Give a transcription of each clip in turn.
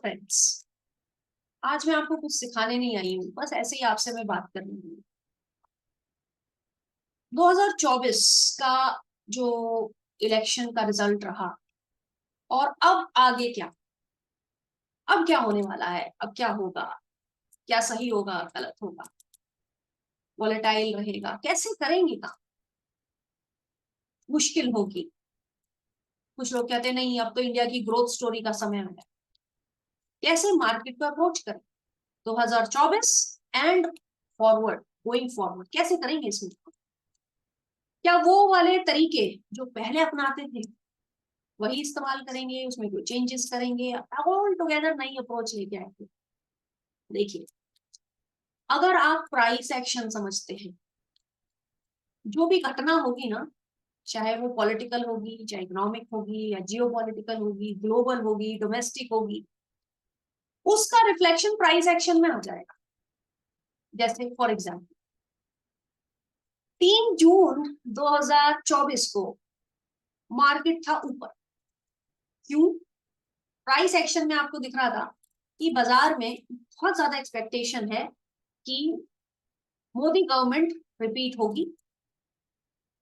Friends, आज मैं आपको कुछ सिखाने नहीं आई हूँ, बस ऐसे ही आपसे मैं बात करनी हूँ। 2024 का जो इलेक्शन का रिजल्ट रहा और अब आगे क्या, अब क्या होने वाला है, अब क्या होगा, क्या सही होगा गलत होगा, वॉलेटाइल रहेगा, कैसे करेंगे काम, मुश्किल होगी। कुछ लोग कहते हैं नहीं, अब तो इंडिया की ग्रोथ स्टोरी का समय है, कैसे मार्केट को अप्रोच करें 2024 एंड फॉरवर्ड, गोइंग फॉरवर्ड कैसे करेंगे इसमें। क्या वो वाले तरीके जो पहले अपनाते थे वही इस्तेमाल करेंगे, उसमें कोई चेंजेस करेंगे, ऑल टुगेदर नई अप्रोच लेके आएंगे। देखिए, अगर आप प्राइस एक्शन समझते हैं, जो भी घटना होगी ना, चाहे वो पॉलिटिकल होगी, चाहे इकोनॉमिक होगी, या जियो पॉलिटिकल होगी, ग्लोबल होगी, डोमेस्टिक होगी, उसका रिफ्लेक्शन प्राइस एक्शन में आ जाएगा। जैसे फॉर एग्जाम्पल 3 जून 2024 को मार्केट था ऊपर। क्यों? प्राइस एक्शन में आपको दिख रहा था कि बाजार में बहुत ज्यादा एक्सपेक्टेशन है कि मोदी गवर्नमेंट रिपीट होगी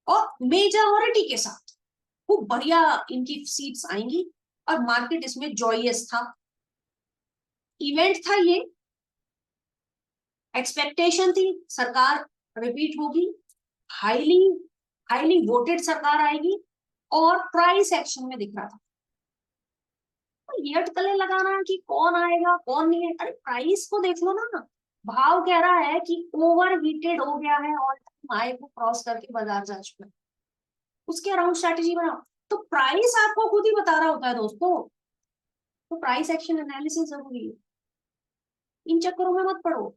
और मेजॉरिटी के साथ खूब बढ़िया इनकी सीट्स आएंगी, और मार्केट इसमें जॉयस था। इवेंट था ये, एक्सपेक्टेशन थी सरकार रिपीट होगी, हाईली हाईली वोटेड सरकार आएगी, और प्राइस एक्शन में दिख रहा था। तो ये अटकलें लगाना कि कौन आएगा कौन नहीं है, अरे प्राइस को देख लो ना। भाव कह रहा है कि ओवर हीटेड हो गया है, ऑल टाइम हाई को क्रॉस करके बाजार जा चुका है, उसके अराउंड स्ट्रेटेजी बनाओ। तो प्राइस आपको खुद ही बता रहा होता है दोस्तों। तो प्राइस एक्शन एनालिसिस जरूरी है, इन चक्करों में मत पड़ो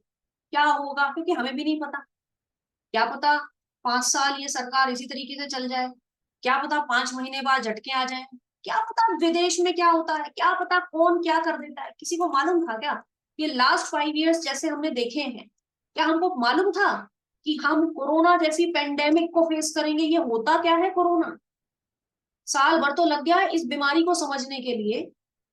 क्या होगा, क्योंकि हमें भी नहीं पता। क्या पता 5 साल ये सरकार इसी तरीके से चल जाए, क्या पता 5 महीने बाद झटके आ जाए, क्या पता विदेश में क्या होता है, क्या पता कौन क्या कर देता है। किसी को मालूम था क्या ये लास्ट 5 इयर्स जैसे हमने देखे हैं? क्या हमको मालूम था कि हम कोरोना जैसी पेंडेमिक को फेस करेंगे? ये होता क्या है कोरोना? साल भर तो लग गया इस बीमारी को समझने के लिए,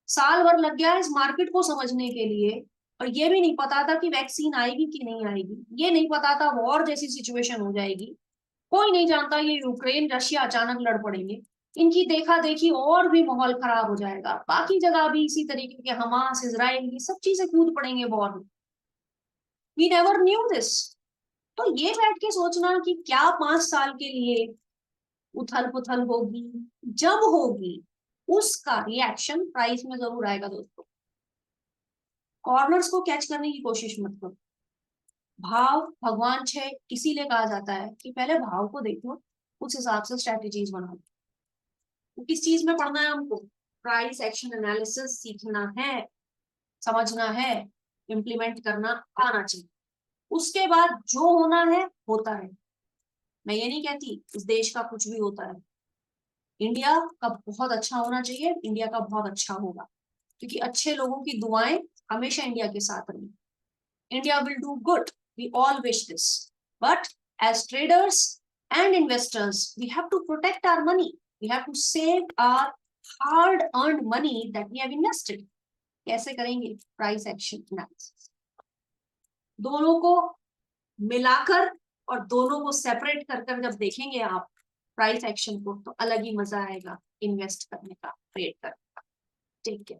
साल भर लग गया इस मार्केट को समझने के लिए, और ये भी नहीं पता था कि वैक्सीन आएगी कि नहीं आएगी, ये नहीं पता था वॉर जैसी सिचुएशन हो जाएगी। कोई नहीं जानता ये यूक्रेन रशिया अचानक लड़ पड़ेंगे, इनकी देखा देखी और भी माहौल खराब हो जाएगा, बाकी जगह भी इसी तरीके के हमास इसराइल की सब चीजें कूद पड़ेंगे वॉर में। We never knew this. तो ये बैठ के सोचना कि क्या 5 साल के लिए उथल पुथल होगी, जब होगी उसका रिएक्शन प्राइस में जरूर आएगा दोस्तों। कॉर्नर्स को कैच करने की कोशिश मत करो। भाव भगवान छे, इसीलिए कहा जाता है कि पहले भाव को देखो, उस हिसाब से स्ट्रेटेजीज बनाओ। तो किस चीज में पढ़ना है हमको? प्राइस एक्शन एनालिसिस सीखना है, समझना है, इम्प्लीमेंट करना आना चाहिए। उसके बाद जो होना है होता है। मैं ये नहीं कहती इस देश का कुछ भी होता है, इंडिया का बहुत अच्छा होना चाहिए, इंडिया का बहुत अच्छा होगा, क्योंकि अच्छे लोगों की दुआएं हमेशा इंडिया के साथ रही। India will do good, we all wish this, but as traders and investors we have to protect our money, we have to save our hard earned money that we have invested. कैसे करेंगे? Price action analysis. दोनों को मिलाकर और दोनों को separate कर कर जब देखेंगे आप प्राइस एक्शन को, तो अलग ही मजा आएगा इन्वेस्ट करने का, ट्रेड करने का। ठीक है।